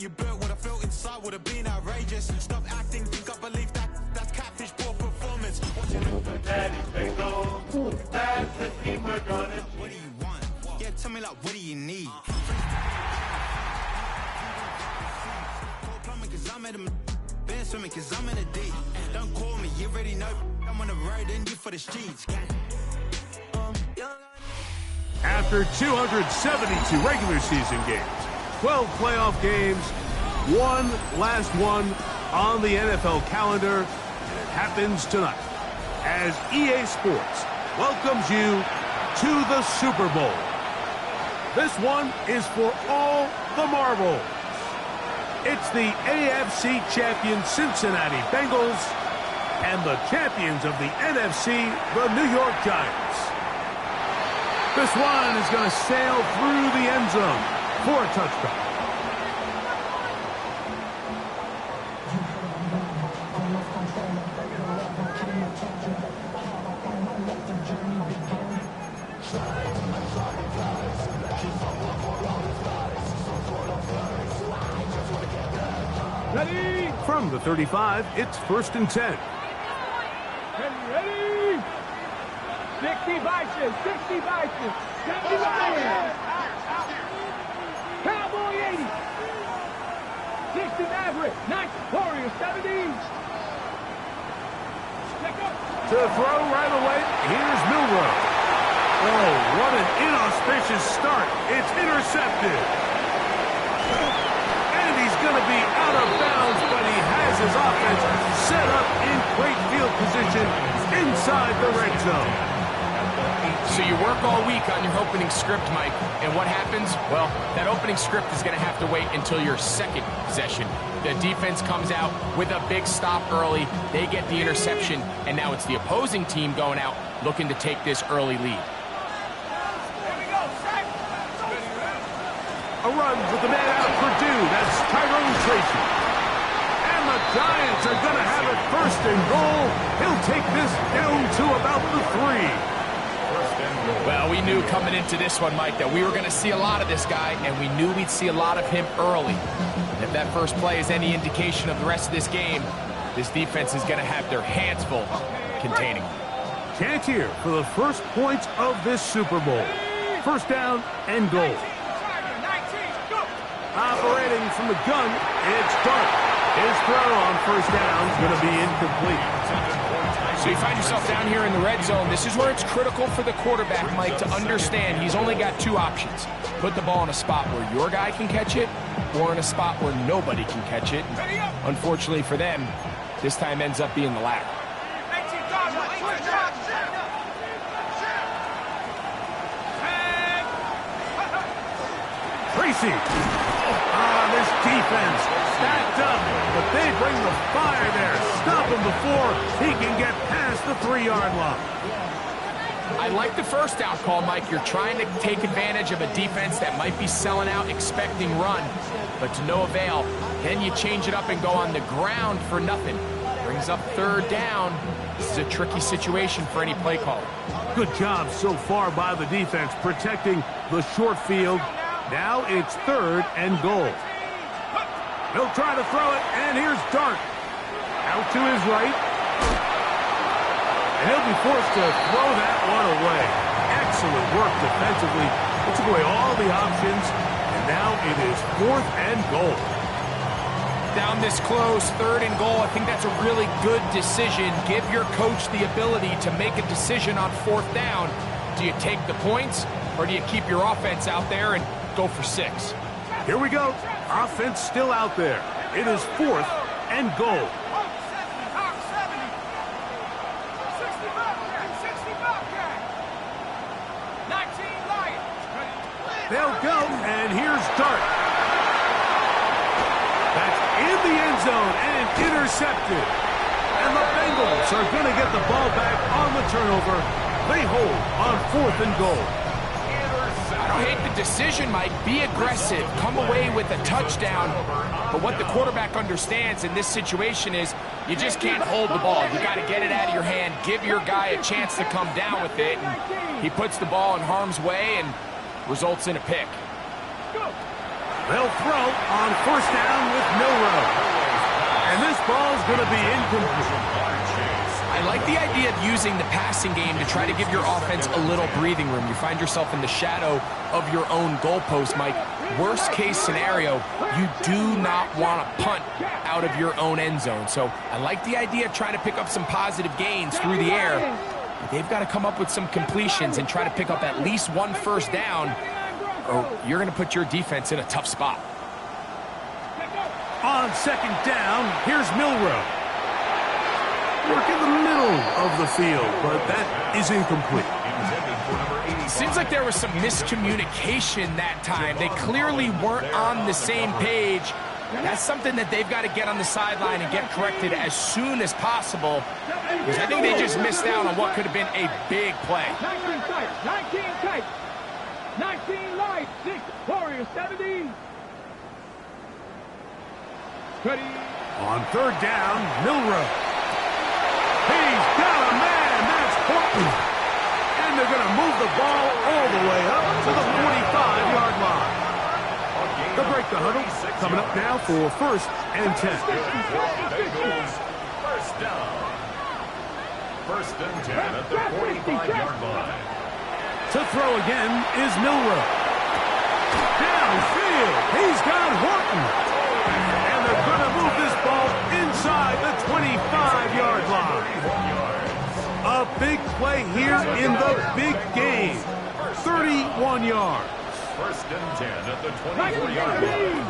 you built, what I felt inside would have been outrageous. Stop acting, think I believe that's catfish, poor performance. Daddy Bengals, that's the team we're running. What do you want? Yeah, tell me like, what do you need? Plumbing cause I'm at a been swimming cause I'm in a deep. Don't call me, you already know I'm on the road and you for the streets. After 272 regular season games, 12 playoff games, one last one on the NFL calendar, and it happens tonight as EA Sports welcomes you to the Super Bowl. This one is for all the marbles. It's the AFC champion Cincinnati Bengals and the champions of the NFC, the New York Giants. This one is going to sail through the end zone for a touchdown. Ready? From the 35, it's 1st and 10. Ready? 60 Vikings, 60 Vikings, 70 Lions. Cowboy 80. 60 Maverick, 90 Warriors, 70s. To throw right away, here's Milrow. Oh, what an inauspicious start. It's intercepted. And he's going to be out of bounds, but he has his offense set up in great field position inside the red zone. So you work all week on your opening script, Mike, and what happens? Well, that opening script is going to have to wait until your second possession. The defense comes out with a big stop early, they get the interception, and now it's the opposing team going out looking to take this early lead. A run with the man out of Purdue, that's Tyrone Tracy. And the Giants are going to have it 1st and goal. He'll take this down to about the 3. Well, we knew coming into this one, Mike, that we were going to see a lot of this guy, and we knew we'd see a lot of him early. And if that first play is any indication of the rest of this game, this defense is going to have their hands full containing him. Chance here for the first points of this Super Bowl. 1st down and goal. Operating from the gun, it's Dart. His throw on 1st down is going to be incomplete. So you find yourself down here in the red zone. This is where it's critical for the quarterback, Mike, to understand he's only got 2 options. Put the ball in a spot where your guy can catch it, or in a spot where nobody can catch it. Unfortunately for them, this time ends up being the latter. Tracy. This defense stacked up, but they bring the fire there. Stop him before he can get past the 3-yard line. I like the first down call, Mike. You're trying to take advantage of a defense that might be selling out, expecting run, but to no avail. Then you change it up and go on the ground for nothing. Brings up 3rd down. This is a tricky situation for any play caller. Good job so far by the defense protecting the short field. Now it's 3rd and goal. He'll try to throw it, and here's Dart. Out to his right. And he'll be forced to throw that one away. Excellent work defensively. He took away all the options, and now it is 4th and goal. Down this close, 3rd and goal, I think that's a really good decision. Give your coach the ability to make a decision on 4th down. Do you take the points, or do you keep your offense out there and go for 6? Here we go. Offense still out there. It is 4th and goal. They'll go, and here's Dart. That's in the end zone and intercepted. And the Bengals are going to get the ball back on the turnover. They hold on 4th and goal. I don't hate the decision, Mike. Be aggressive. Come away with a touchdown. But what the quarterback understands in this situation is you just can't hold the ball. You got to get it out of your hand. Give your guy a chance to come down with it. And he puts the ball in harm's way and results in a pick. They'll throw on first down with Milroe. And this ball is going to be incomplete. I like the idea of using the passing game to try to give your offense a little breathing room. You find yourself in the shadow of your own goalpost, Mike. Worst case scenario, you do not want to punt out of your own end zone. So I like the idea of trying to pick up some positive gains through the air. But they've got to come up with some completions and try to pick up at least one first down, or you're going to put your defense in a tough spot. On second down, here's Milroe. Work in the middle of the field, but that is incomplete. Seems like there was some miscommunication that time. They clearly weren't on the same page. That's something that they've got to get on the sideline and get corrected as soon as possible, because I think they just missed out on what could have been a big play. 19 tight, 19 tight, 19 light, 6, Warriors 17. Ready. On third down, Milroe. He's got a man. That's Horton. And they're going to move the ball all the way up to the 45-yard line. They'll break the huddle. Coming up now for first and 10. Bengals, first down. First and 10 at the 45-yard line. To throw again is Milroe. Downfield. He's got Horton. And they're going to move this ball inside the 25-yard line. A big play here in the big game. 31 yards. First and 10 at the 24-yard line.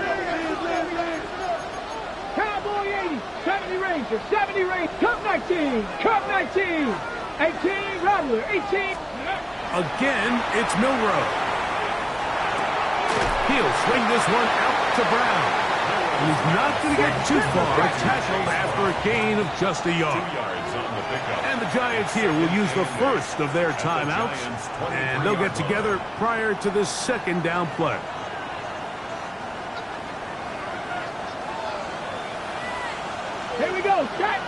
Cowboy 80, 70 Ranger, 70 Ranger, Cup 19, Cup 19, 18 Rattler, 18. Again, it's Milroe. He'll swing this one out to Brown. And he's not going to get too far, tackled after a gain of just a yard. 2 yards on the pickup. And the Giants here will use the first of their timeouts, and they'll get together prior to the second down play. Here we go, set.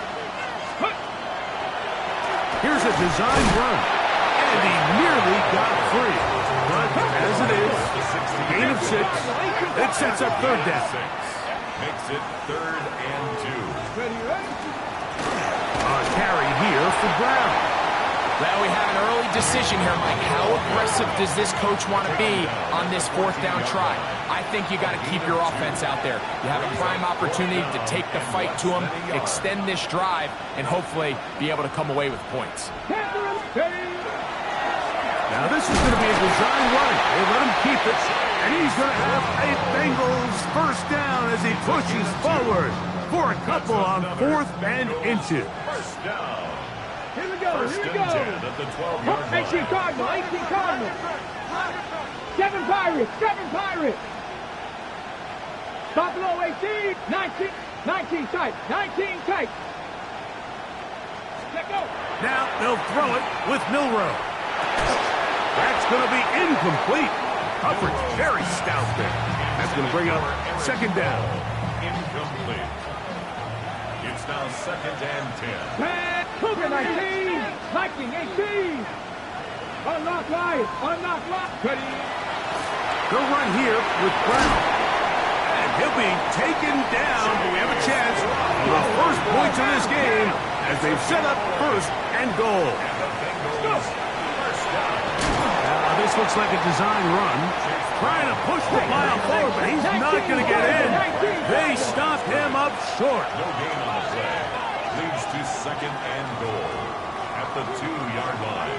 Here's a design run, and he nearly got free. But as it is, gain of 6, it sets up third down. Makes it 3rd and 2. Ready, ready. A carry here for Brown. Well, we have an early decision here, Mike. How aggressive does this coach want to be on this fourth down try? I think you got to keep your offense out there. You have a prime opportunity to take the fight to them, extend this drive, and hopefully be able to come away with points. Now this is going to be a design run. They let him keep it, and he's going to have a Bengals first down as he pushes forward for a couple on 4th and inches. First down. Here we go, First here we and go. 10 at the 12-yard line. 18 Cardinal, 18 Cardinal. 7 Pirates, 7 Pirates. Buffalo 18, 19, 19 tight, 19 tight. Let go. Now they'll throw it with Milroe. That's going to be incomplete. Coverage very stout there. That's going to bring up second down. Incomplete. It's now 2nd and 10. Pat Cougar 19, Viking 18. Unlock line, unlock line. Ready. They'll run here with Brown. And he'll be taken down. We have a chance for the first points of this game as they've set up first and goal. This looks like a design run. Trying to push the pile forward, but he's not going to get in. They stop him up short. No gain on the play. Leads to 2nd and goal at the 2-yard line.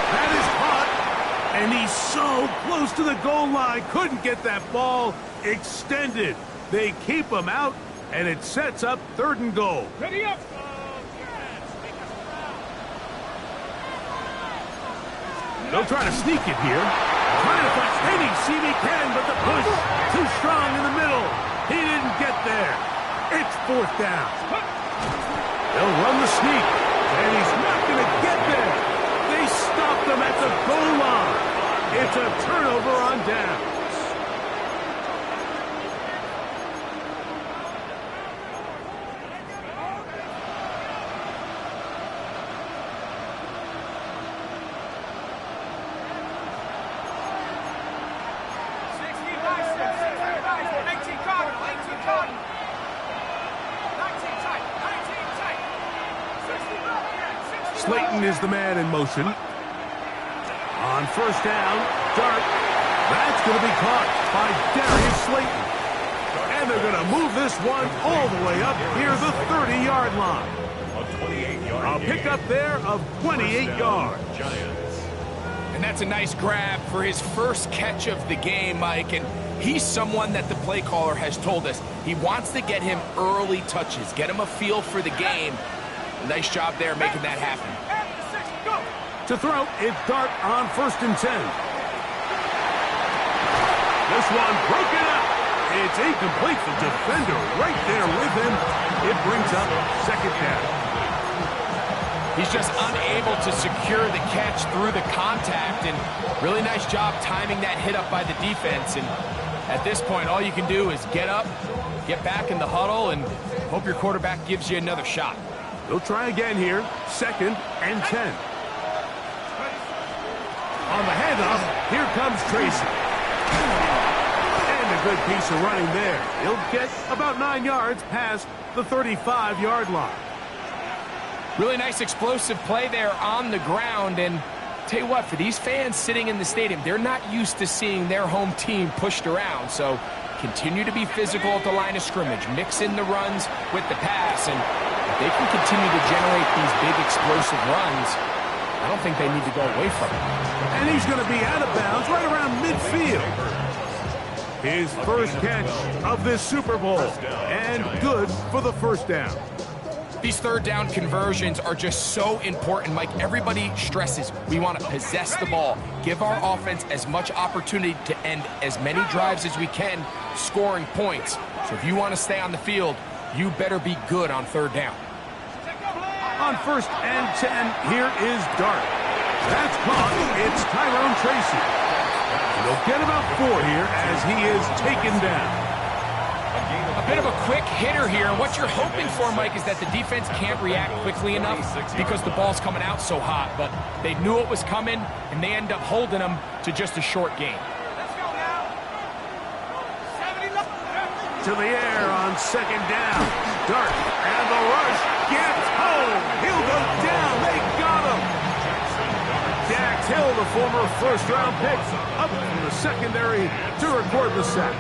That is caught. And he's so close to the goal line. Couldn't get that ball extended. They keep him out, and it sets up 3rd and goal. Ready up. They'll try to sneak it here. Trying to find any seam he can, but the push too strong in the middle. He didn't get there. It's 4th down. They'll run the sneak, and he's not going to get there. They stopped him at the goal line. It's a turnover on down. Slayton is the man in motion. On first down, Dart. That's going to be caught by Darius Slayton. And they're going to move this one all the way up near the 30-yard line. A pickup there of 28 yards. And that's a nice grab for his first catch of the game, Mike. And he's someone that the play caller has told us he wants to get him early touches, get him a feel for the game. Nice job there making that happen. To throw, it's Dart on 1st and 10. This one broken up. It's incomplete. The defender right there with him. It brings up 2nd down. He's just unable to secure the catch through the contact, and really nice job timing that hit up by the defense. And at this point, all you can do is get up, get back in the huddle, and hope your quarterback gives you another shot. They'll try again here. 2nd and 10. On the handoff, here comes Tracy. And a good piece of running there. He'll get about 9 yards past the 35-yard line. Really nice explosive play there on the ground. And tell you what, for these fans sitting in the stadium, they're not used to seeing their home team pushed around. So continue to be physical at the line of scrimmage. Mix in the runs with the pass. And if they can continue to generate these big explosive runs, I don't think they need to go away from it. And he's going to be out of bounds right around midfield. His first catch of this Super Bowl. And good for the 1st down. These 3rd down conversions are just so important, Mike. Everybody stresses we want to possess the ball, give our offense as much opportunity to end as many drives as we can, scoring points. So if you want to stay on the field, you better be good on 3rd down. On 1st and 10, here is Dart. That's caught. It's Tyrone Tracy. They'll get about 4 here as he is taken down. A bit of a quick hitter here. What you're hoping for, Mike, is that the defense can't react quickly enough because the ball's coming out so hot. But they knew it was coming, and they end up holding them to just a short gain. To the air on 2nd down. Dart, and the rush gets home. He'll go down. They got him. Dax Hill, the former 1st-round pick, up from the secondary to record the sack.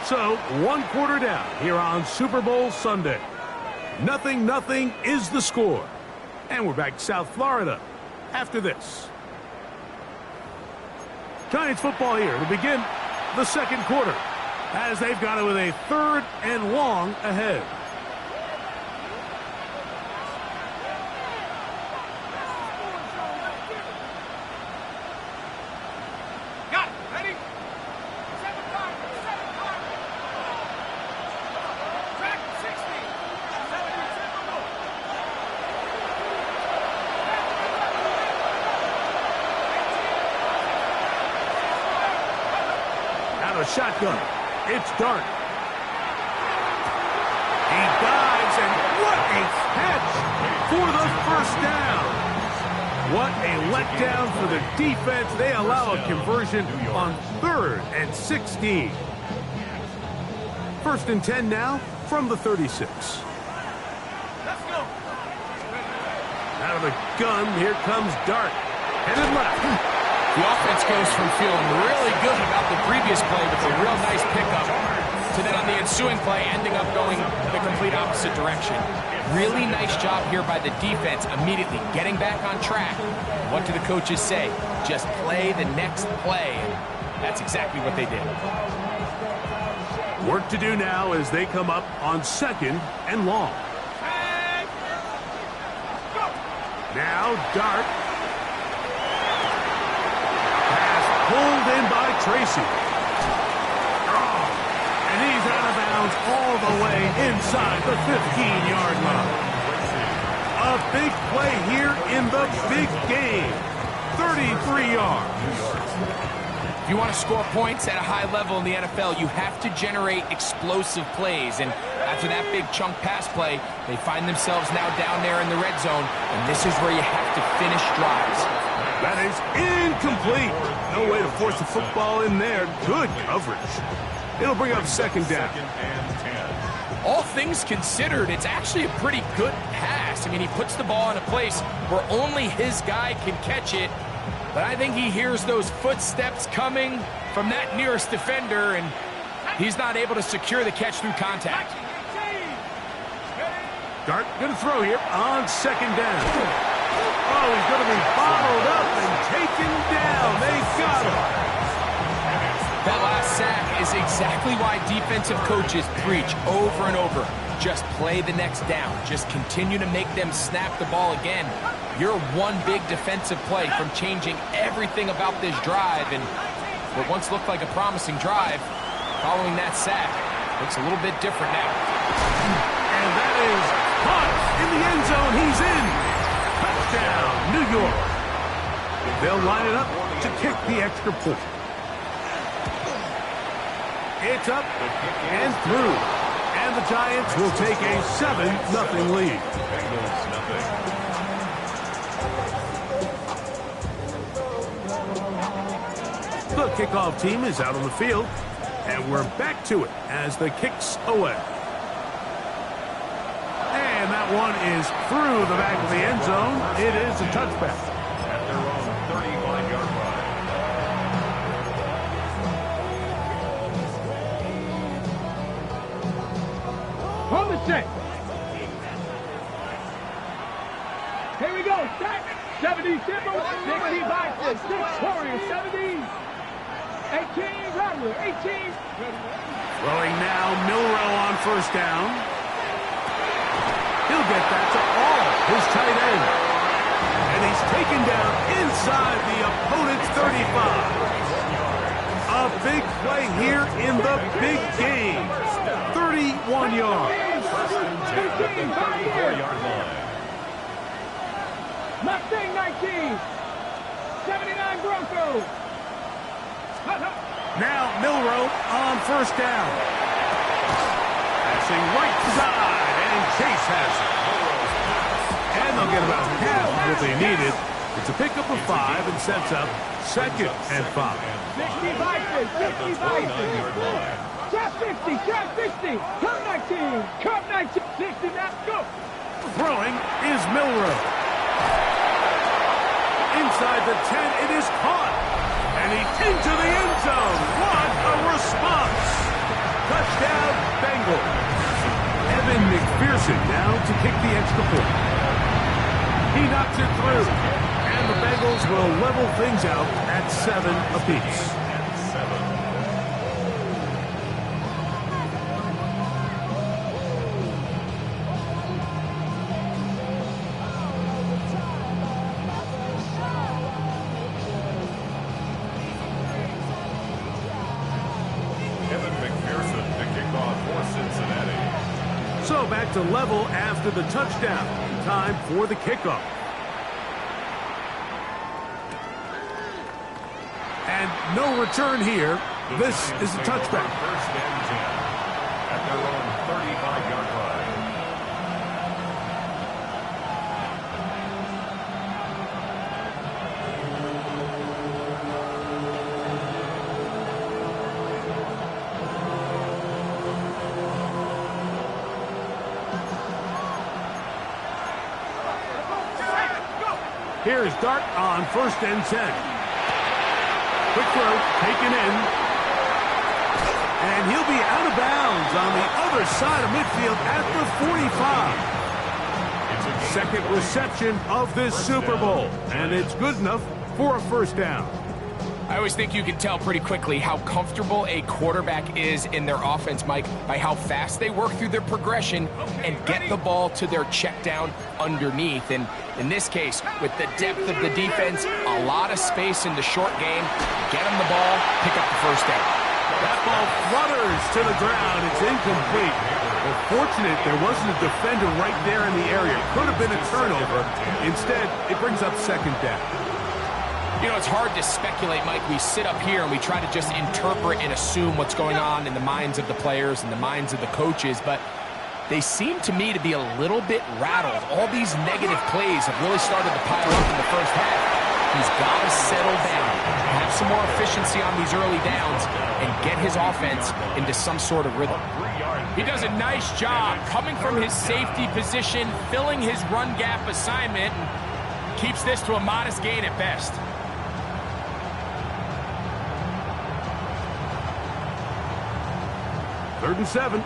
So, 1 quarter down here on Super Bowl Sunday. 0-0 is the score. And we're back to South Florida after this. Giants football here to begin the 2nd quarter as they've got it with a 3rd and long ahead. Shotgun. It's Dart. He dives, and what a catch for the 1st down. What a letdown for the defense. They allow a conversion on 3rd and 16. 1st and 10 now from the 36. Let's go. Out of the gun, here comes Dart. Headed left. The offense goes from feeling really good about the previous play with a real nice pickup to then on the ensuing play ending up going the complete opposite direction. Really nice job here by the defense immediately getting back on track. What do the coaches say? Just play the next play. And that's exactly what they did. Work to do now as they come up on 2nd and long. Now Dart. Pulled in by Tracy. And he's out of bounds all the way inside the 15-yard line. A big play here in the big game. 33 yards. If you want to score points at a high level in the NFL, you have to generate explosive plays. And after that big chunk pass play, they find themselves now down there in the red zone. And this is where you have to finish drives. That is incomplete. No way to force the football in there. Good coverage. It'll bring up second down. All things considered, it's actually a pretty good pass. I mean, he puts the ball in a place where only his guy can catch it. But I think he hears those footsteps coming from that nearest defender, and he's not able to secure the catch through contact. Dart going to throw here on second down. Oh, he's going to be bottled up and taken down. They got him. That last sack is exactly why defensive coaches preach over and over. Just play the next down. Just continue to make them snap the ball again. You're one big defensive play from changing everything about this drive, and what once looked like a promising drive, following that sack, looks a little bit different now. And that is caught in the end zone. He's in. Touchdown, New York. They'll line it up to kick the extra point. It's up and through. And the Giants will take a 7-0 lead. The kickoff team is out on the field, and we're back to it as the kick's away. And that one is through the back of the end zone. It is a touchback. At their own 35-yard line. On the set. Here we go. Set. 70 Simple. 60 Boxes. 6 Warriors. 70. 18 Rattler. 18. Throwing now, Milrow on first down. He'll get that to all his tight end. And he's taken down inside the opponent's 35. A big play here in the big game. 31 yards. 34-yard line. Mustang 19. 79 Broncos. Now Milrow on first down. Passing right side, and Chase has it. And they'll get about half of what they needed. It's a pickup of 5 and sets up 2nd and 5. 60 Boxes. 60 Boxes. Trap 60, trap 60. Come 19, come 19. 60, now go. Throwing is Milrow. Inside the 10, it is caught. And he's into the end zone. What a response. Touchdown, Bengals. Evan McPherson now to kick the extra point. He knocks it through. And the Bengals will level things out at 7 apiece. So back to level after the touchdown. Time for the kickoff. And no return here. This is a touchback. First and 10 at their own 35-yard line. Here's Dart on first and 10. Quick throw, taken in. And he'll be out of bounds on the other side of midfield at the 45. Second reception of this Super Bowl, and it's good enough for a first down. I always think you can tell pretty quickly how comfortable a quarterback is in their offense, Mike, by how fast they work through their progression and get the ball to their check down underneath. And in this case, with the depth of the defense, a lot of space in the short game, get them the ball, pick up the first down. That ball flutters to the ground. It's incomplete. Well, fortunate there wasn't a defender right there in the area. Could have been a turnover. Instead, it brings up second down. You know, it's hard to speculate, Mike. We sit up here and we try to just interpret and assume what's going on in the minds of the players and the minds of the coaches, but they seem to me to be a little bit rattled. All these negative plays have really started to pile up in the first half. He's got to settle down, have some more efficiency on these early downs, and get his offense into some sort of rhythm. He does a nice job coming from his safety position, filling his run gap assignment, and keeps this to a modest gain at best. Third and 7.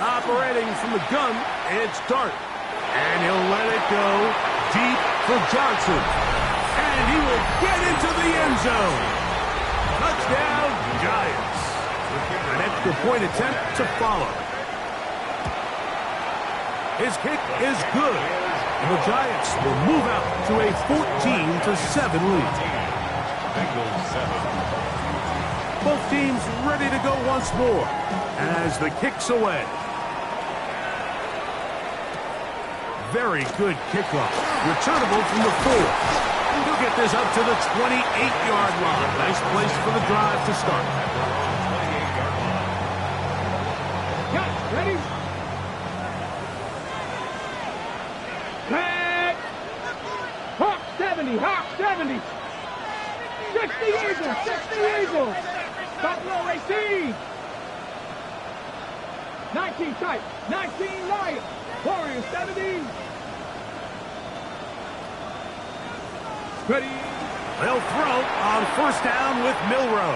Operating from the gun, it's Dart. And he'll let it go deep for Johnson. And he will get into the end zone. Touchdown, Giants. An extra point attempt to follow. His kick is good. And the Giants will move out to a 14-7 lead. Bengals 7. Both teams ready to go once more as the kick's away. Very good kickoff. Returnable from the 4. He'll get this up to the 28-yard line. Nice place for the drive to start. Cut, ready? Back. Hawk 70, Hawk 70. 60 Eagles, 60 Eagles. Buffalo 18. 19 tight, 19 Lions. Warriors 70. Ready. They'll throw on first down with Milroe.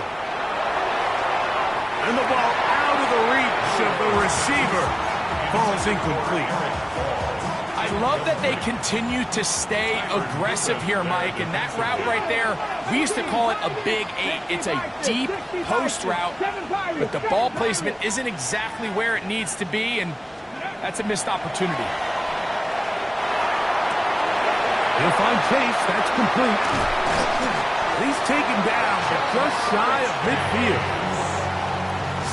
And the ball out of the reach of the receiver. Ball's incomplete. I love that they continue to stay aggressive here, Mike, and that route right there, we used to call it a big 8. It's a deep post route, but the ball placement isn't exactly where it needs to be, and that's a missed opportunity. He'll find Chase. That's complete. He's taken down, but just shy of midfield.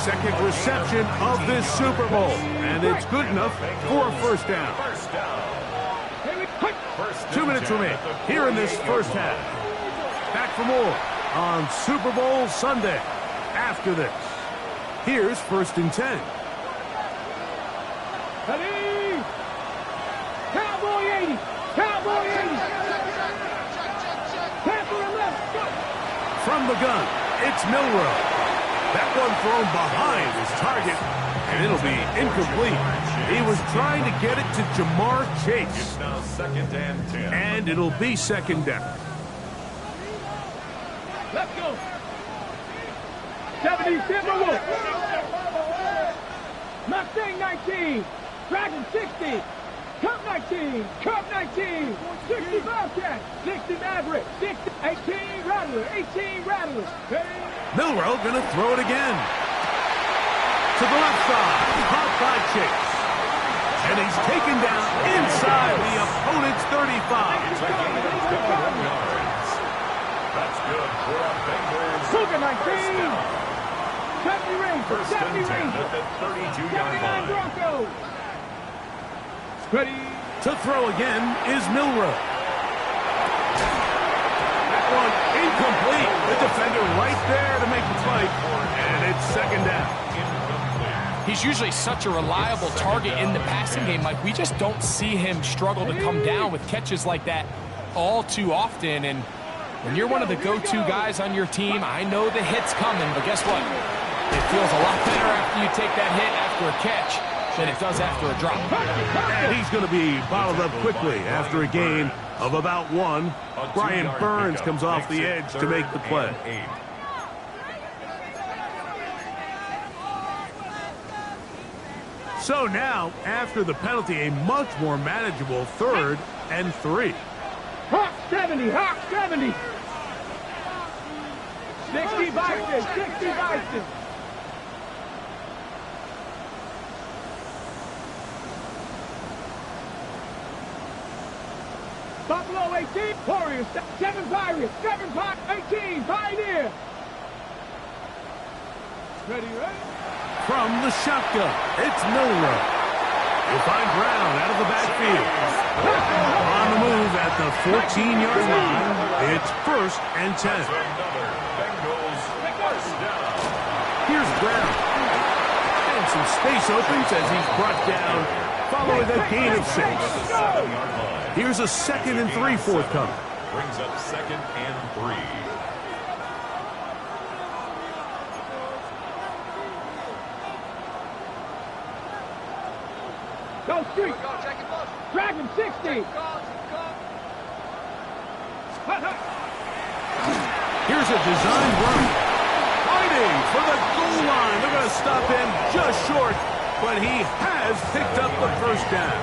Second reception of this Super Bowl, and it's good enough for a first down. 2 minutes remain here in this first half. Back for more on Super Bowl Sunday. After this, here's 1st and 10. Ready. Cowboy 80. Cowboy 80. Panther 11. Go. From the gun, it's Milroe. That one thrown behind his target, and it'll be incomplete. He was trying to get it to Jamar Chase. It's now 2nd and 10. And it'll be 2nd down. Let's go. 70 Timberwolves. Mustang 19. Dragon 60. Cup 19. Cup 19. 60 Bobcat. 60 Maverick. 60. 18 Rattler. 18 Rattler. Milroe gonna throw it again. To the left side. Caught by Chase. And he's taken down inside the opponent's 35. That's good for a Bengals. Cougar 19. 70 Rangers. 1st 70 and 10 Rangers. at the 32-yard 79 line. Broncos. Ready. To throw again is Milroe. That one incomplete. The defender right there to make the play. And it's 2nd down. He's usually such a reliable target in the passing game, Mike. We just don't see him struggle to come down with catches like that all too often. And when you're one of the go-to guys on your team, I know the hit's coming, but guess what? It feels a lot better after you take that hit after a catch than it does after a drop. And he's going to be bottled up quickly after a gain of about 1. Brian Burns comes off the edge to make the play. So now, after the penalty, a much more manageable 3rd and 3. Hawk 70. Hawk 70. 60 Bison. 60 Bison. Buffalo 18. Warriors. 7 Pirates. 7 Pirates. 18. Pioneer. Ready, ready? From the shotgun, it's Milroe. He'll find Brown out of the backfield. On the move at the 14-yard line, it's 1st and 10. Bengals 1st down. Here's Brown. And some space opens as he's brought down following a gain of 6. Here's a 2nd and 3 forthcoming. Brings up 2nd and 3. Go street. Dragon 60. Here's a designed run. Fighting for the goal line. They're going to stop him just short, but he has picked up the first down.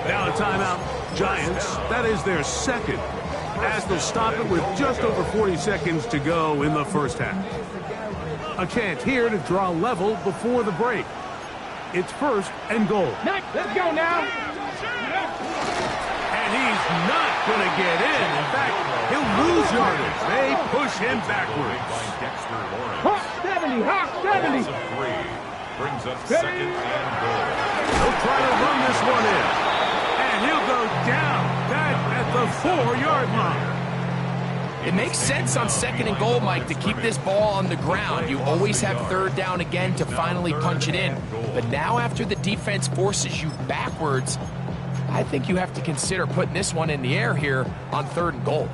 Now a timeout. Giants, that is their 2nd, as they'll stop it with just over 40 seconds to go in the first half. A chance here to draw level before the break. It's 1st and goal. Let's go now. And he's not going to get in. In fact, he'll lose yardage. They push him backwards. Hawk 70, Hawk 70. Brings up 2nd and goal. He'll try to run this one in. And he'll go down back at the 4-yard line. It makes sense on 2nd and goal, Mike, to keep this ball on the ground. You always have 3rd down again to finally punch it in. But now after the defense forces you backwards, I think you have to consider putting this one in the air here on 3rd and goal.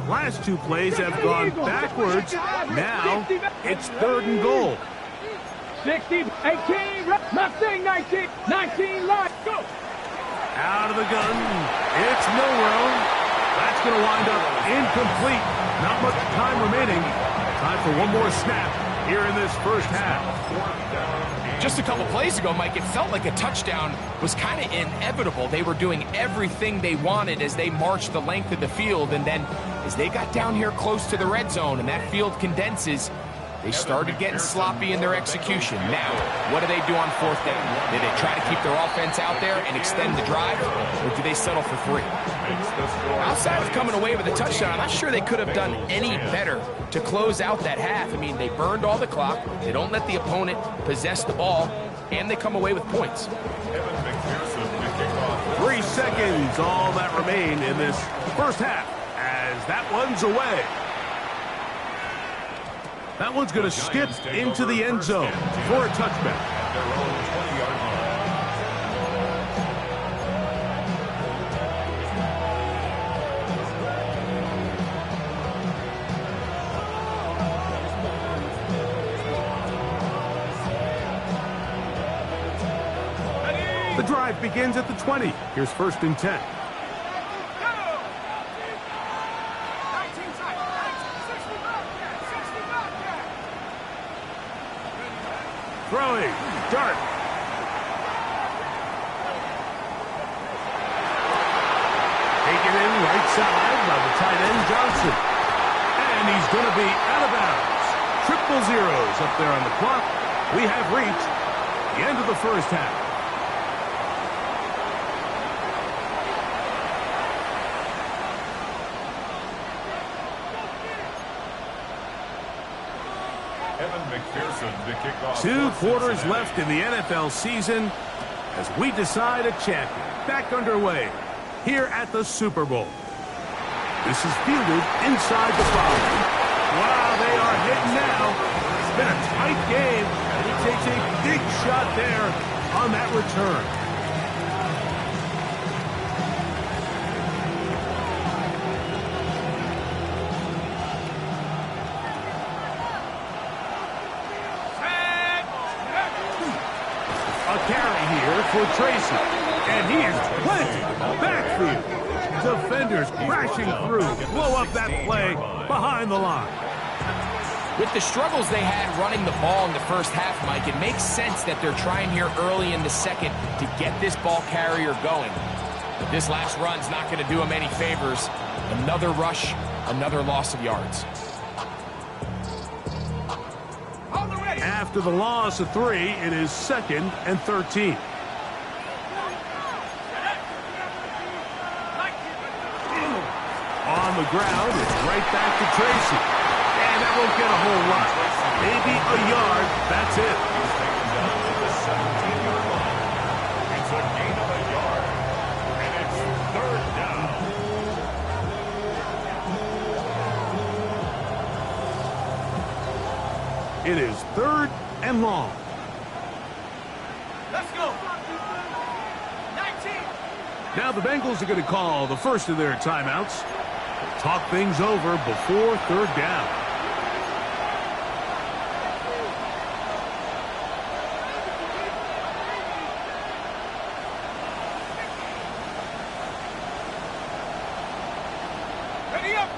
Last 2 plays have gone backwards. Now it's 3rd and goal. 60, 18, Mustang 19, 19, line, go! Out of the gun, it's Milrow. That's going to wind up incomplete. Not much time remaining. Time for one more snap here in this first half. Just a couple plays ago, Mike, it felt like a touchdown was kind of inevitable. They were doing everything they wanted as they marched the length of the field, and then as they got down here close to the red zone and that field condenses, they started getting sloppy in their execution. Now, what do they do on 4th down? Do they try to keep their offense out there and extend the drive, or do they settle for 3? Outside of coming away with a touchdown, I'm not sure they could have done any better to close out that half. I mean, they burned all the clock, they don't let the opponent possess the ball, and they come away with points. 3 seconds, all that remain in this first half, as that one's away. That one's going to skip into the end zone for a touchback. The drive begins at the 20. Here's 1st and 10. Throwing, dart. Taken in right side by the tight end Johnson. And he's going to be out of bounds. 000 up there on the clock. We have reached the end of the first half. To kick off 2 quarters left in the NFL season as we decide a champion. Back underway here at the Super Bowl. This is fielded inside the 5. Wow, they are hitting now. It's been a tight game, and he takes a big shot there on that return. For Tracy, and he is planted backfield. Defenders crashing through, blow up that play behind the line. With the struggles they had running the ball in the first half, Mike, it makes sense that they're trying here early in the second to get this ball carrier going. But this last run's not going to do him any favors. Another rush, another loss of yards. After the loss of 3, it is 2nd and 13. On the ground, it's right back to Tracy. And that won't get a whole lot. Maybe a yard. That's it. It's a gain of a yard. And it's 3rd down. It is 3rd and long. Now the Bengals are going to call the first of their timeouts. They'll talk things over before third down. Ready up!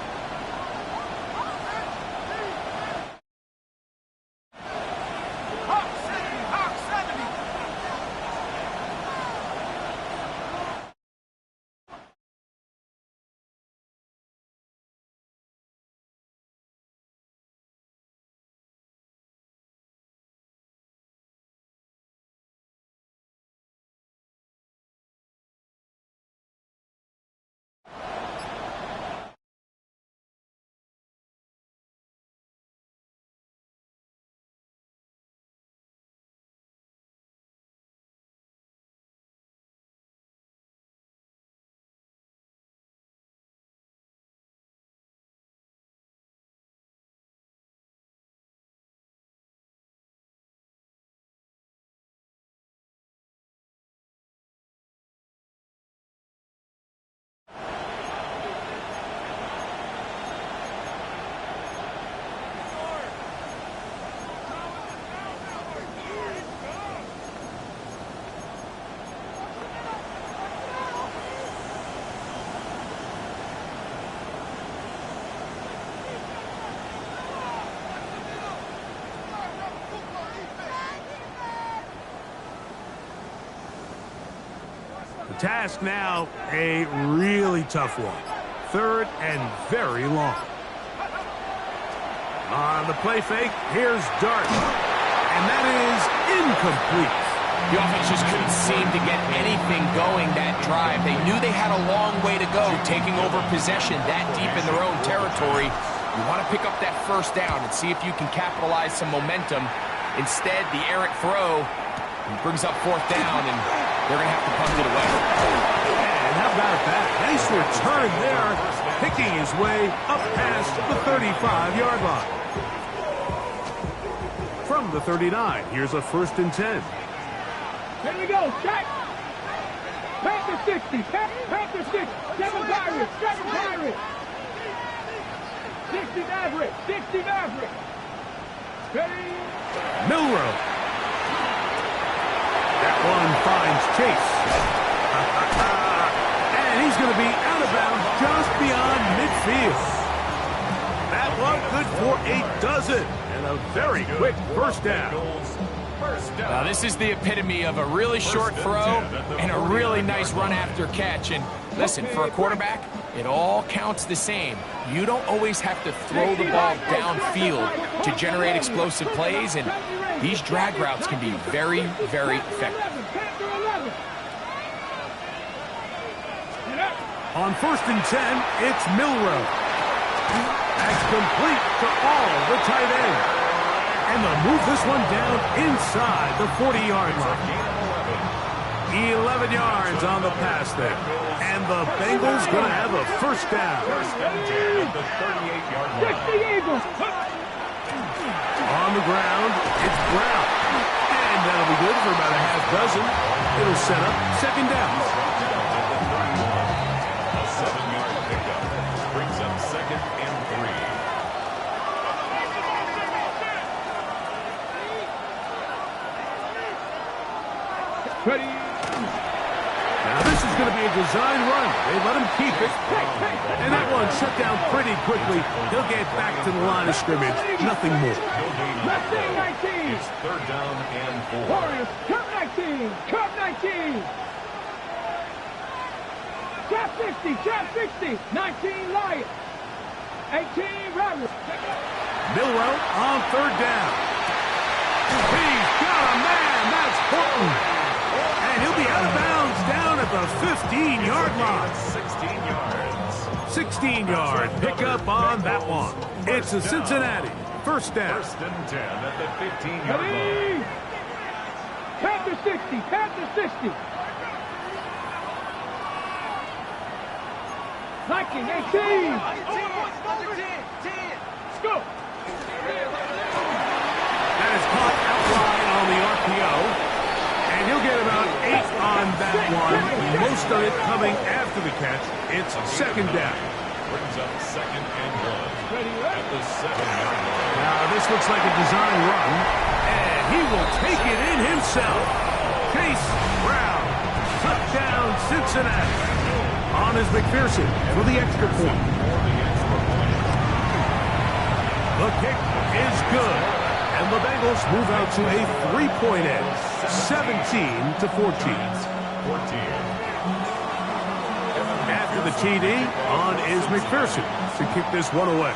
The task now, a really tough one. Third and very long. On the play fake, here's Dart. And that is incomplete. The offense just couldn't seem to get anything going that drive. They knew they had a long way to go, taking over possession that deep in their own territory. You want to pick up that first down and see if you can capitalize some momentum. Instead, the errant throw brings up fourth down, and they're going to have to punt it away. And how about that? Nice return there, picking his way up past the 35-yard line. From the 39, here's a 1st and 10. Here we go, check! Panther 60, Panther 60, 7 Pirates, 7 Pirates! 60 Maverick, 60 Maverick! Ready? Milrow. That one finds Chase. And he's going to be out of bounds just beyond midfield. That one good for a dozen. And a very quick first down. Now, this is the epitome of a really short throw and a really nice run after catch. And listen, for a quarterback, it all counts the same. You don't always have to throw the ball downfield to generate explosive plays, and these drag routes can be very, very effective. On 1st and 10, it's Milrow. That's complete to all the tight end. And they'll move this one down inside the 40-yard line. 11 yards on the pass there. And the Bengals going to have a first down. 1st and 10 at the 38-yard line. On the ground, it's Brown. And that'll be good for about a half dozen. It'll set up 2nd down. A 7-yard pickup brings up 2nd and 3. Ready? Now this is going to be a design run. They let him keep it. And that one shut down pretty quickly. He'll get back to the line of scrimmage. Nothing more. Left 19. It's 3rd down and 4. Warriors, Cup 19. Cup 19. Trap 60. Trap 60. 19 Lions. 18 Rebels. Milrow on 3rd down. He's got a man. That's Horton. And he'll be out of bounds down at the 15-yard line. 16 yard pickup on that one. It's a Cincinnati first down. 1st and 10 at the 15-yard line. Panther 60. Panther 60. Viking 18. Let's go. That is caught outline on the RPO. And he'll He'll get about 8 on that one, most of it coming after the catch. It's second down. Brings up second and 1 at the 7-yard line. Now, this looks like a design run, and he will take it in himself. Chase Brown, touchdown Cincinnati. On is McPherson for the extra point. The kick is good, and the Bengals move out to a 3-point edge, 17-14. After the TD, on is McPherson to kick this one away.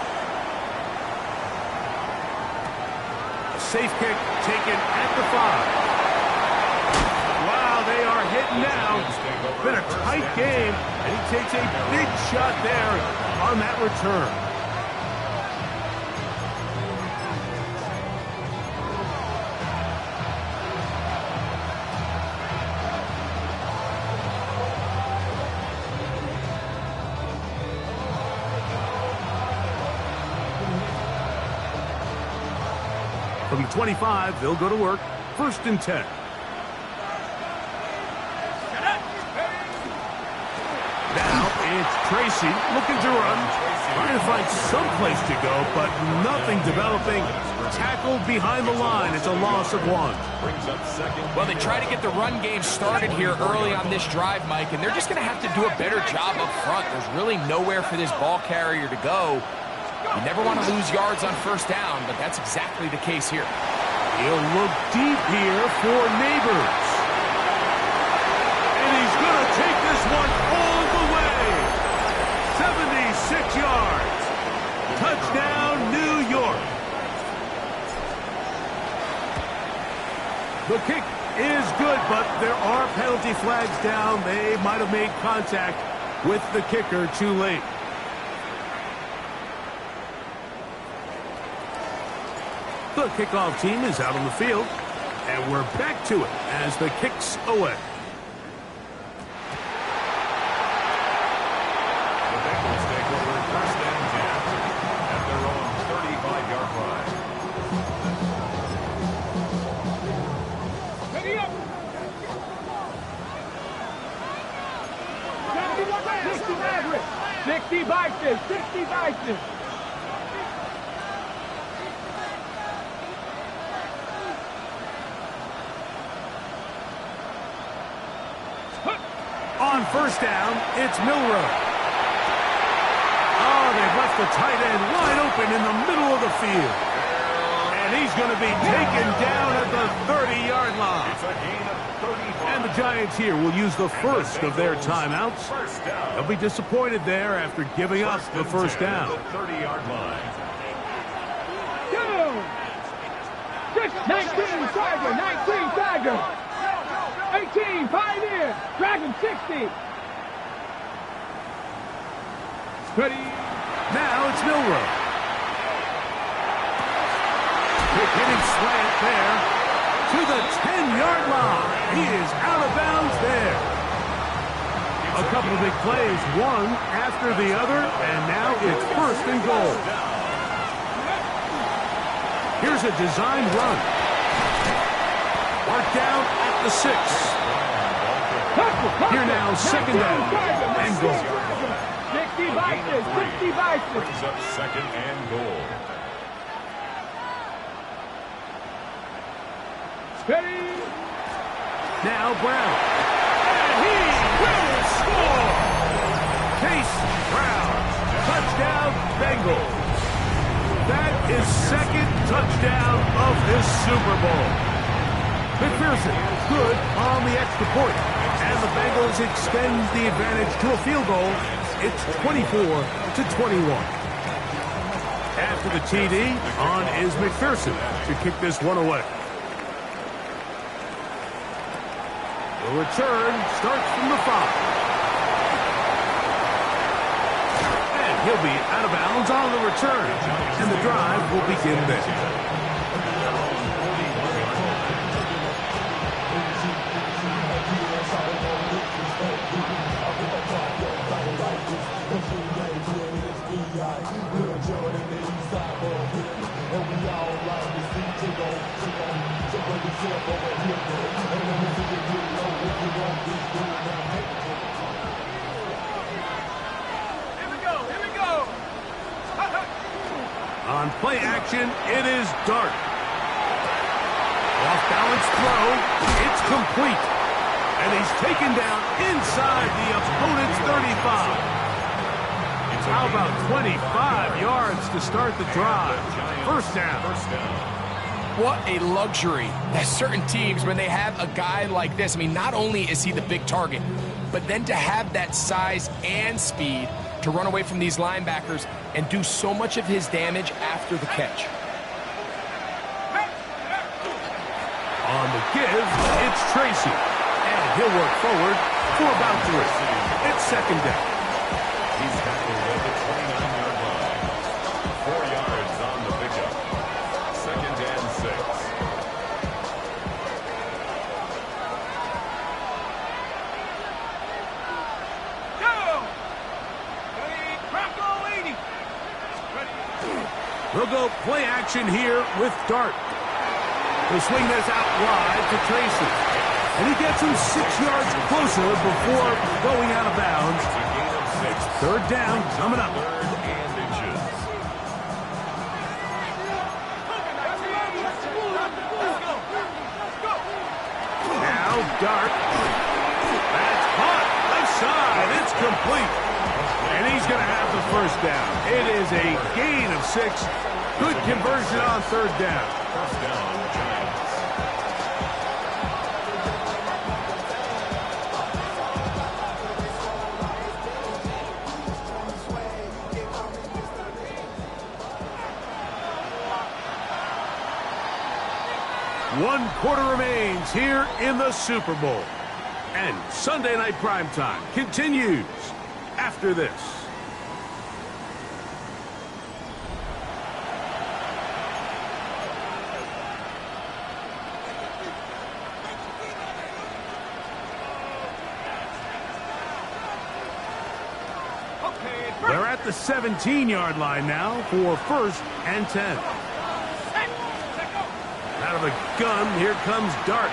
A safe kick taken at the 5. Wow, they are hitting now. Been a tight game, and he takes a big shot there on that return. From the 25, they'll go to work. 1st and 10. Now it's Tracy looking to run. Trying to find some place to go, but nothing developing. Tackled behind the line. It's a loss of 1. Well, they try to get the run game started here early on this drive, Mike, and they're just going to have to do a better job up front. There's really nowhere for this ball carrier to go. You never want to lose yards on 1st down, but that's exactly the case here. He'll look deep here for Neighbors. And he's going to take this one all the way. 76 yards. Touchdown, New York. The kick is good, but there are penalty flags down. They might have made contact with the kicker too late. The kickoff team is out on the field, and we're back to it as the kick's away. The Bengals take over 1st and 10 at their own 35-yard line. Ready up. 60 Maverick. 60 Bison. 60 Bison. On 1st down, it's Milroe. Oh, they've left the tight end wide open in the middle of the field. And he's going to be taken down at the 30-yard line. It's a gain of 35. And the Giants here will use the first of their timeouts. They'll be disappointed there after giving up the 1st down. The 30-yard line. Go! 19 Tiger. 19 Tiger. 18, Pioneer, Dragon 60. Ready. Now it's Milroe. Quick hitting slant there to the 10-yard line. He is out of bounds there. A couple of big plays, one after the other, and now it's 1st and goal. Here's a design run. Mark down at the 6. Here now, 2nd down and goal. 60 Bison, 60 Bison. Brings up 2nd and goal. Ready. Now Brown. And he will score! Chase Brown. Touchdown, Bengals. That is 2nd touchdown of this Super Bowl. McPherson, good on the extra point. And the Bengals extend the advantage to a field goal. It's 24-21. After the TD, on is McPherson to kick this one away. The return starts from the 5. And he'll be out of bounds on the return. And the drive will begin there. Take on, Play action. It is Dart. Off-balance throw. It's complete. And he's taken down inside the opponent's 35. How about 25 yards to start the drive? First down. What a luxury that certain teams, when they have a guy like this, I mean, not only is he the big target, but then to have that size and speed to run away from these linebackers and do so much of his damage after the catch. On the give, it's Tracy. And he'll work forward for about 3. It's second down. He's tackled at the 29-yard line. 4 yards on the pickup. Second and 6. We'll go play action here with Dart. He'll swing this out wide to Tracy. And he gets him 6 yards closer before going out of bounds. Third down coming up. Third and inches. Now Dart. That's hot. Left side. It's complete. And he's going to have the first down. It is a gain of 6. Good conversion on third down. First down, Giants. One quarter remains here in the Super Bowl. And Sunday Night Primetime continues after this. They're at the 17-yard line now for first and 10. Out of the gun, here comes Dart.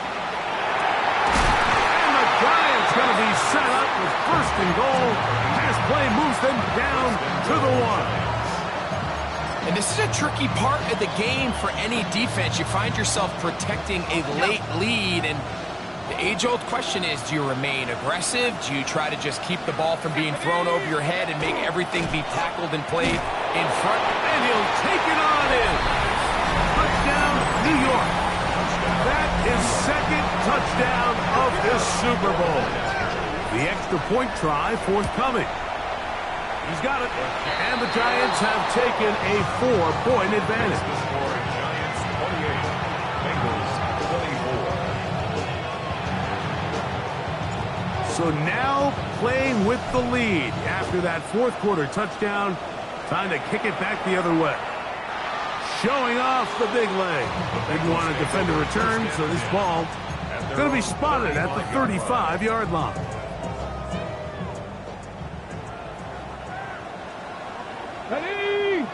And the Giants going to be set up with first and goal. Pass play moves them down to the 1. And this is a tricky part of the game for any defense. You find yourself protecting a late lead, and the age-old question is, do you remain aggressive? Do you try to just keep the ball from being thrown over your head and make everything be tackled and played in front? And he'll take it on in. Touchdown, New York. That is second touchdown of this Super Bowl. The extra point try forthcoming. He's got it. And the Giants have taken a 4-point advantage. The score, Giants 28, Bengals 24. So now playing with the lead after that fourth quarter touchdown. Time to kick it back the other way. Showing off the big leg. Didn't want to defend a return, so this ball is going to be spotted at the 35-yard line. Ready?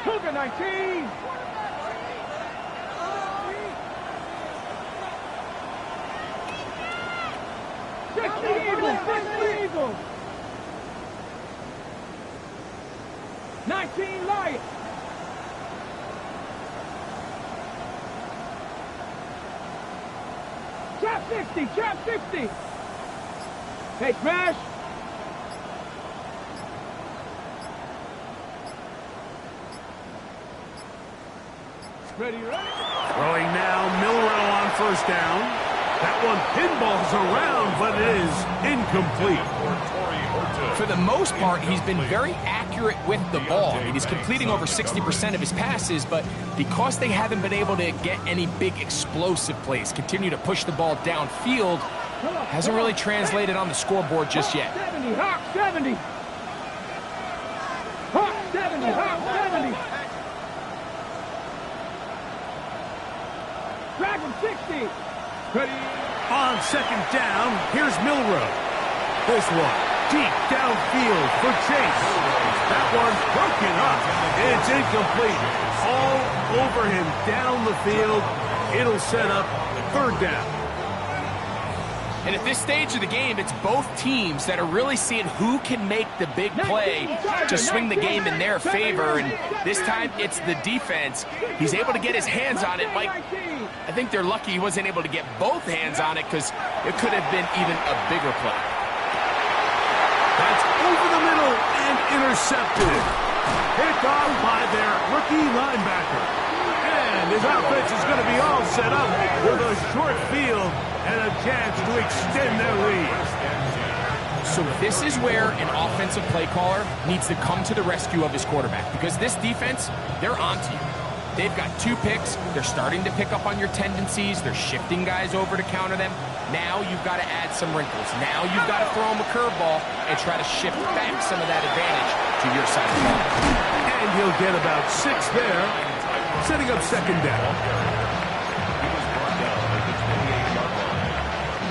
Cougar 19. Eagles. 19 Lions. Trap 60. Hey, Crash. Ready? Throwing now, Milrow on first down. That one pinballs around, but it is incomplete. For the most part, he's been very accurate with the ball. I mean, he's completing over 60% of his passes, but because they haven't been able to get any big explosive plays, continue to push the ball downfield, hasn't really translated on the scoreboard just yet. Hawk 70. Hawk 70. Hawk 70. Dragon 60. Ready? On second down, here's Milrow. This one deep downfield for Chase. That one's broken up. It's incomplete. All over him down the field. It'll set up third down. And at this stage of the game, it's both teams that are really seeing who can make the big play to swing the game in their favor. And this time, it's the defense. He's able to get his hands on it. Mike, I think they're lucky he wasn't able to get both hands on it because it could have been even a bigger play. That's over the middle and intercepted. Picked off by their rookie linebacker. And his offense is going to be all set up with a short field and a chance to extend their lead. So this is where an offensive play caller needs to come to the rescue of his quarterback, because this defense, they're onto you. They've got 2 picks. They're starting to pick up on your tendencies. They're shifting guys over to counter them. Now you've got to add some wrinkles. Now you've got to throw them a curveball and try to shift back some of that advantage to your side of the ball. And he'll get about 6 there, setting up second down.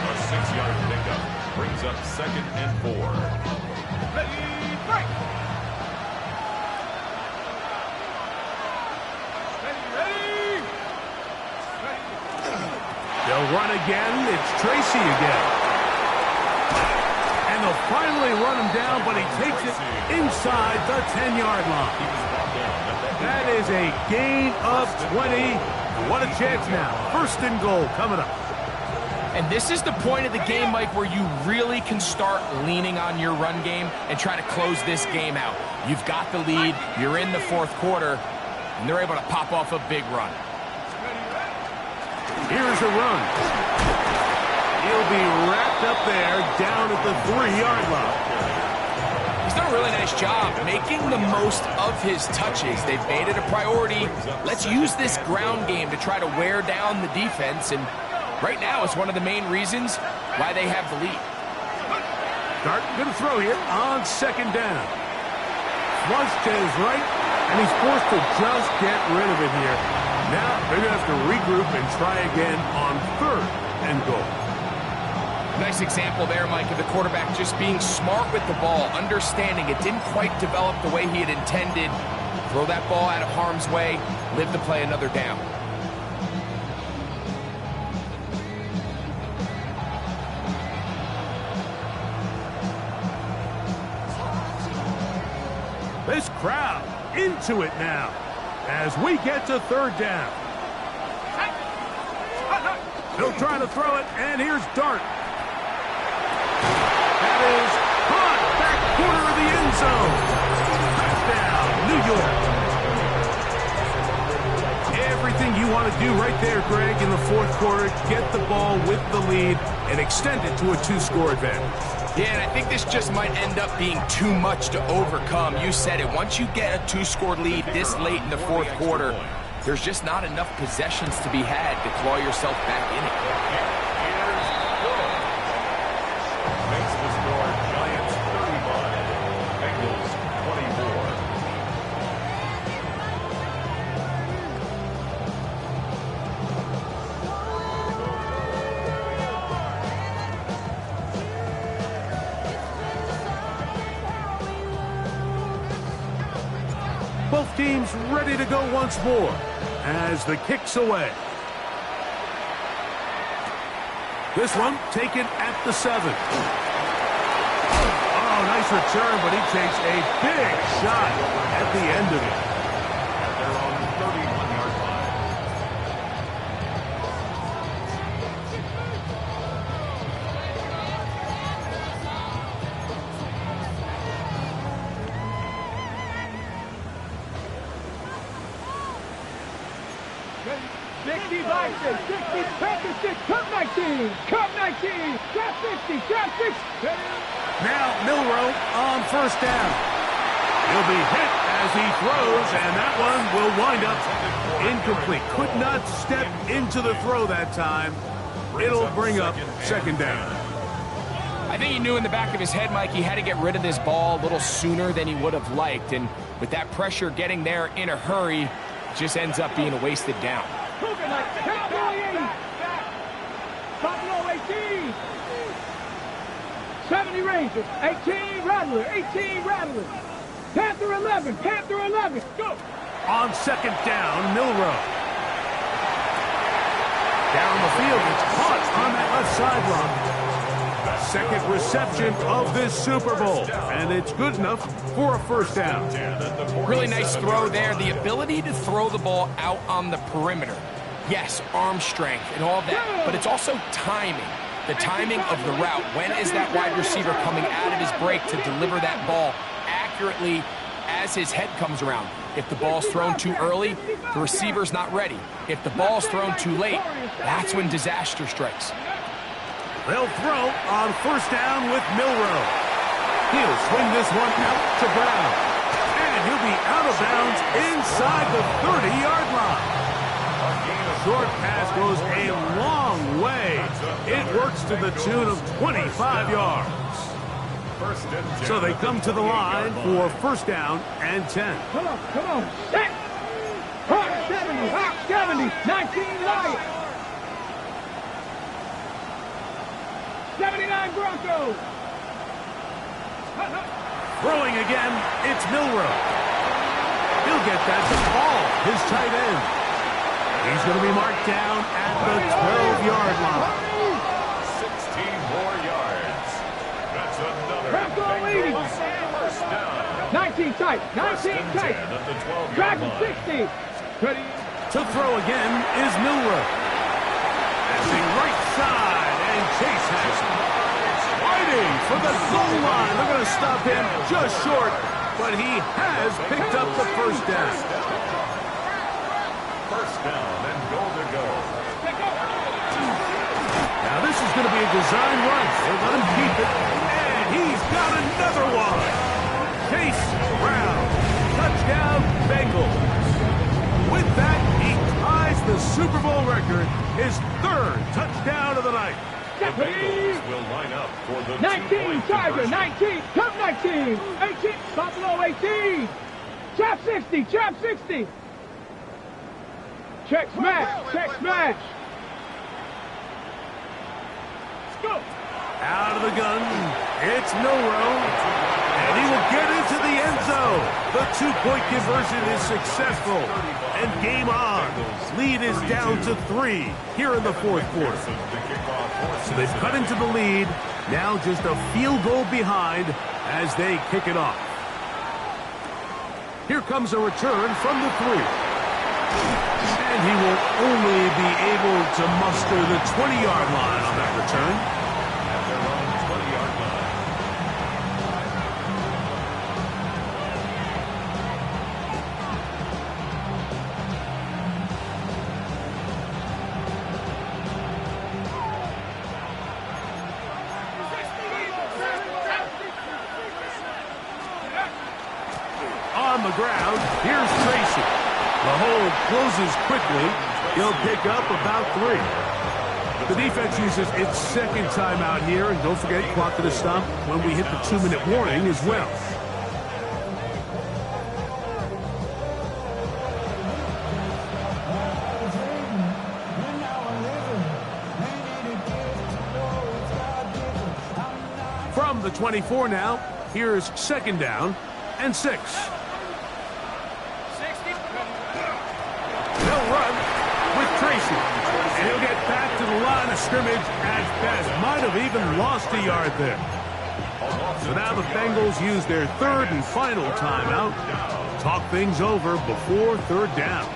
A 6-yard pickup brings up 2nd and 4. Ready, break. They'll run again. It's Tracy again. And they'll finally run him down, but he takes it inside the 10-yard line. That is a gain of 20. What a chance now. 1st and goal coming up. And this is the point of the game, Mike, where you really can start leaning on your run game and try to close this game out. You've got the lead. You're in the 4th quarter, and they're able to pop off a big run. Here's a run. He'll be wrapped up there down at the 3-yard line. He's done a really nice job making the most of his touches. They've made it a priority. Let's use this ground game to try to wear down the defense, and right now it's one of the main reasons why they have the lead. Dart going to throw here on 2nd down. Flush to his right, and he's forced to just get rid of it here. Now they're going to have to regroup and try again on 3rd and goal. Nice example there, Mike, of the quarterback just being smart with the ball, understanding it didn't quite develop the way he had intended. Throw that ball out of harm's way, live to play another down. This crowd into it now as we get to 3rd down. He'll try to throw it, and here's Dart. That is caught back corner of the end zone. Touchdown, New York. Everything you want to do right there, Greg, in the 4th quarter, get the ball with the lead and extend it to a 2-score advantage. Yeah, and I think this just might end up being too much to overcome. You said it. Once you get a 2-score lead this late in the 4th quarter, there's just not enough possessions to be had to claw yourself back in it. Makes the score Giants 35, Bengals 24. Both teams ready to go once more as the kick's away. This one taken at the 7. Oh, nice return, but he takes a big shot at the end of it. At their own 31-yard line. Cup 19, Cup 60, Cup 60. Now Milroe on 1st down. He'll be hit as he throws, and that one will wind up incomplete. Could not step into the throw that time. It'll bring up 2nd down. I think he knew in the back of his head, Mike, he had to get rid of this ball a little sooner than he would have liked. And with that pressure getting there in a hurry, it just ends up being a wasted down. Cowboy 80. Buffalo 18. 70 Rangers. 18 Rattler. 18 Rattler. Panther 11. Panther 11. Go. On 2nd down, Milroe. Down the field, it's caught on that left sideline. Second reception of this Super Bowl, and it's good enough for a first down. Really nice throw there. The ability to throw the ball out on the perimeter. Yes, arm strength and all that, but it's also timing. The timing of the route. When is that wide receiver coming out of his break to deliver that ball accurately as his head comes around? If the ball's thrown too early, the receiver's not ready. If the ball's thrown too late, that's when disaster strikes. They'll throw on first down with Milroe. He'll swing this one out to Brown. And he'll be out of bounds inside the 30-yard line. Short pass goes a long way. It works to the tune of 25 yards. So they come to the line for first down and 10. Come on. Set. Hot 70, 19 Lions. 79 Broncos. Throwing again, it's Milroe. He'll get that to Paul, his tight end. He's going to be marked down at the 12-yard line. 16 more yards. That's another Bengals first down. 19 tight. At the 12-yard Dragon line. 60. To throw again is Milroe. Passing right side, and Chase has him. Fighting for the goal line. They're going to stop him just short, but he has picked up the first down. First down and goal to go. Now this is going to be a design run. They'll let him keep it, and he's got another one. Chase Brown, touchdown Bengals. With that, he ties the Super Bowl record, his third touchdown of the night. The Bengals will line up for the 19 Tiger, 19. Cup 19. 18. Buffalo 18. Trap 60. Trap 60. Check smash. Check smash. Let's go. Out of the gun, it's Milroe, and he will get into the end zone. The two-point conversion is successful, and game on. Lead is down to 3 here in the fourth quarter. So they've cut into the lead, now just a field goal behind as they kick it off. Here comes a return from the 3. And he will only be able to muster the 20-yard line on that return. On the ground, here's Tracy. The hole closes quickly. He'll pick up about 3. The defense uses its second timeout here, and don't forget, clock to the stop when we hit the 2-minute warning as well. From the 24 now, here's second down and 6. They'll run with Tracy, and he'll get back to the line of scrimmage as best. Might have even lost a yard there. So now the Bengals use their third and final timeout. Talk things over before third down.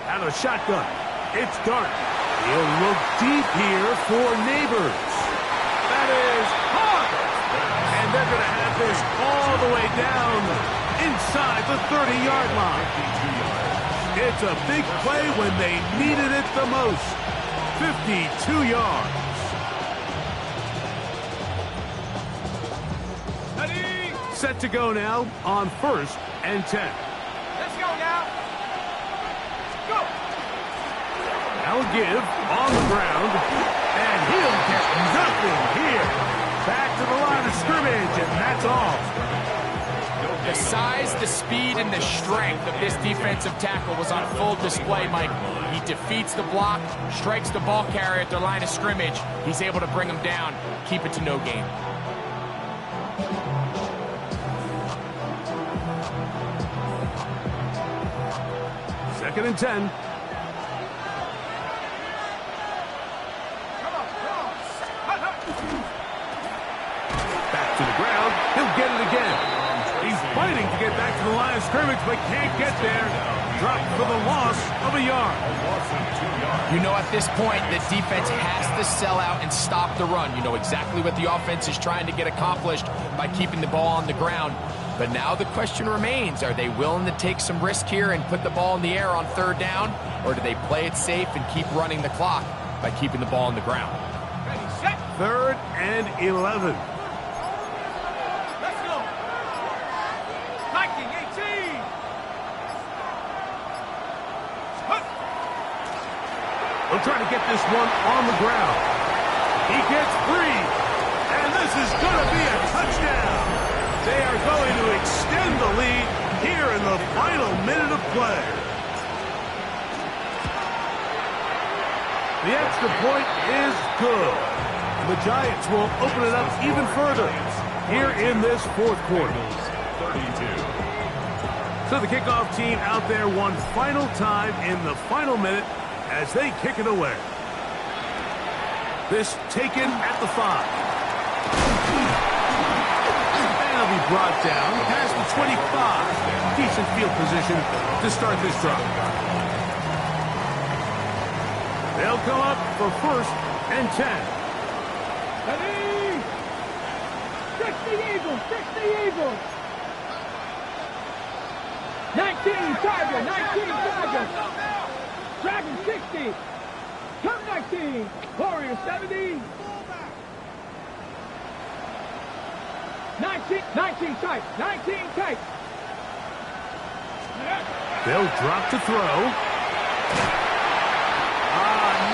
Out of the shotgun, it's Dart. He'll look deep here for Neighbors. That is hard. And they're going to have this all the way down inside the 30-yard line. It's a big play when they needed it the most. 52 yards. Set to go now on first and 10. Let's go now. Go. Now a give on the ground, and he'll get nothing here. Back to the line of scrimmage, and that's all. The size, the speed, and the strength of this defensive tackle was on full display, Mike. He defeats the block, strikes the ball carrier at their line of scrimmage. He's able to bring him down, keep it to no gain. Second and 10. Back to the ground. He'll get it again. He's fighting to get back to the line of scrimmage, but can't get there. Dropped for the loss of a yard. You know, at this point, the defense has to sell out and stop the run. You know exactly what the offense is trying to get accomplished by keeping the ball on the ground. But now the question remains, are they willing to take some risk here and put the ball in the air on third down? Or do they play it safe and keep running the clock by keeping the ball on the ground? Third and 11. Let's go. Viking 18. They'll try to get this one on the ground. He gets free. And this is going to be a touchdown. They are going to extend the lead here in the final minute of play. The extra point is good. The Giants will open it up even further here in this fourth quarter. 32. So the kickoff team out there one final time in the final minute as they kick it away. This taken at the 5. Will be brought down past the 25. Decent field position to start this drive. They'll come up for first and 10. Ready? 60 Eagles, 60 Eagles. 19 Tiger, 19 Tiger. Dragon 60. Come 19. Warrior 70. 19 tight, 19 tight. They'll drop to throw.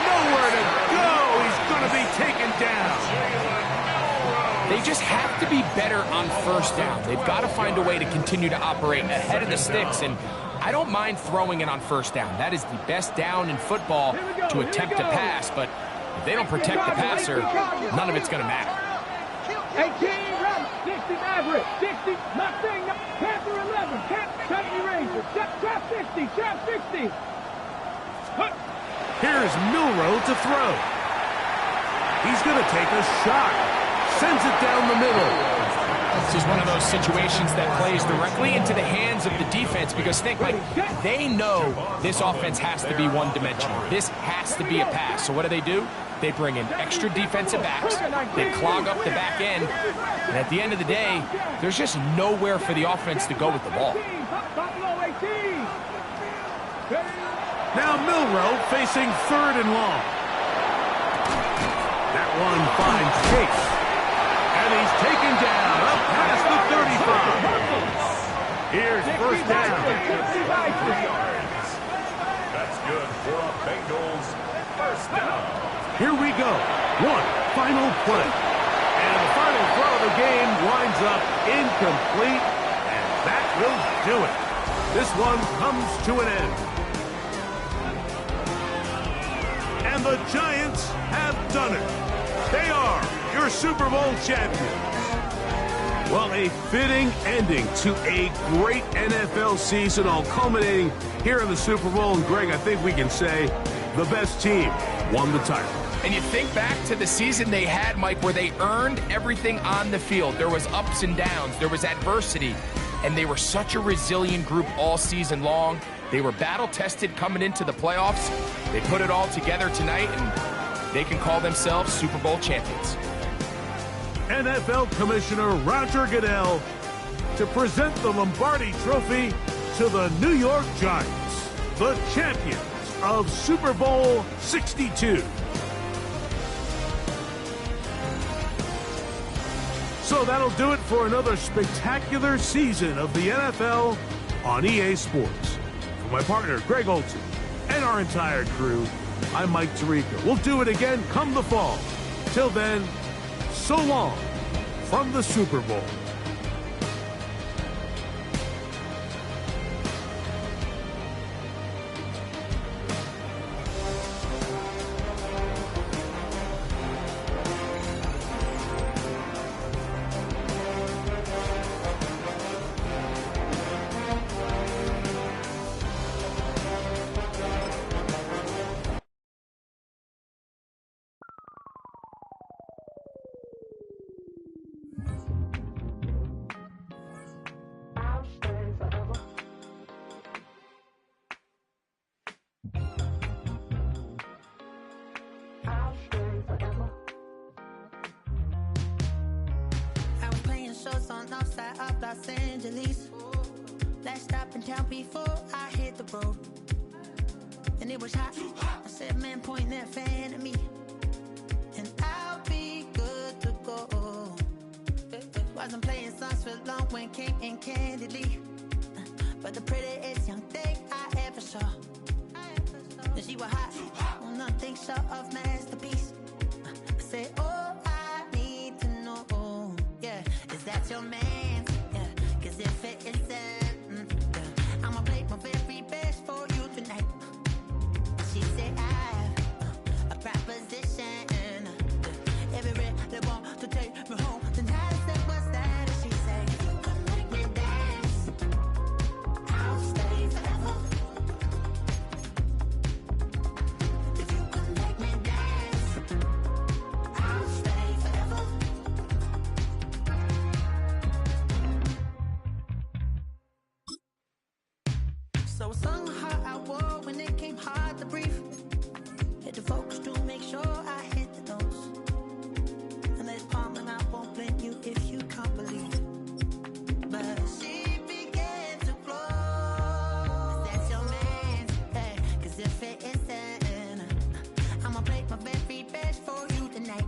Nowhere to go. He's going to be taken down. They just have to be better on first down. They've got to find a way to continue to operate ahead of the sticks, and I don't mind throwing it on first down. That is the best down in football to attempt to pass, but if they don't protect the passer, none of it's going to matter. 18 Ram, 60 Maverick, 60 Mustang, Panther 11, 70 Ranger, Trap 60, Trap 60. Here's Milrow to throw. He's going to take a shot. Sends it down the middle. This is one of those situations that plays directly into the hands of the defense because think, Mike, they know this offense has to be one-dimensional. This has to be a pass. So what do? They bring in extra defensive backs. They clog up the back end. And at the end of the day, there's just nowhere for the offense to go with the ball. Now Milrow facing third and long. That one finds Chase. And he's taken down up past the 35. Here's first down. That's good for a Bengals first down. Here we go. One final play. And the final throw of the game winds up incomplete. And that will do it. This one comes to an end. And the Giants have done it. They are your Super Bowl champions. Well, a fitting ending to a great NFL season, all culminating here in the Super Bowl. And Greg, I think we can say the best team won the title. And you think back to the season they had, Mike, where they earned everything on the field. There was ups and downs. There was adversity. And they were such a resilient group all season long. They were battle-tested coming into the playoffs. They put it all together tonight, and they can call themselves Super Bowl champions. NFL Commissioner Roger Goodell to present the Lombardi Trophy to the New York Giants, the champions of Super Bowl 62. So that'll do it for another spectacular season of the NFL on EA Sports. For my partner, Greg Olson, and our entire crew, I'm Mike Tirico. We'll do it again come the fall. Till then, so long from the Super Bowl. Los Angeles. Last stop in town before I hit the road. And it was hot. I said, man, point that fan at me, and I'll be good to go. Wasn't playing songs for long when came in candidly, but the prettiest young thing I ever saw. And she was hot, well, nothing short of masterpiece. I said, oh, I need to know, yeah, is that your man? Yeah, cause if it isn't, I'ma play my very best for you tonight. She said, I have a proposition. Every red they want to take me home tonight. I said, what's that? And she said, if you can make me dance, I'll stay forever. If you can make me dance, I'll stay forever. So I sung her I wore when it came hard to breathe. Hit the focus to make sure I hit the notes. And there's palm and I won't blame you if you can't believe. But she began to flow. That's your man, hey, cause if it isn't, I'ma play my very best for you tonight.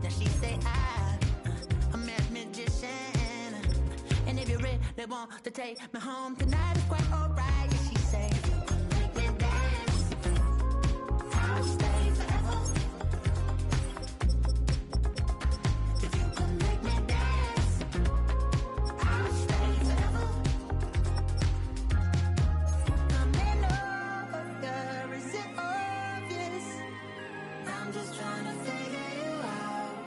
Then she say I'm a magician, and if you're ready, they want to take me home tonight. It's quite alright. Yeah, she say, you can make me dance, I'll stay forever. If you can make me dance, I'll stay forever. I'm in love, yeah, is it obvious? I'm just trying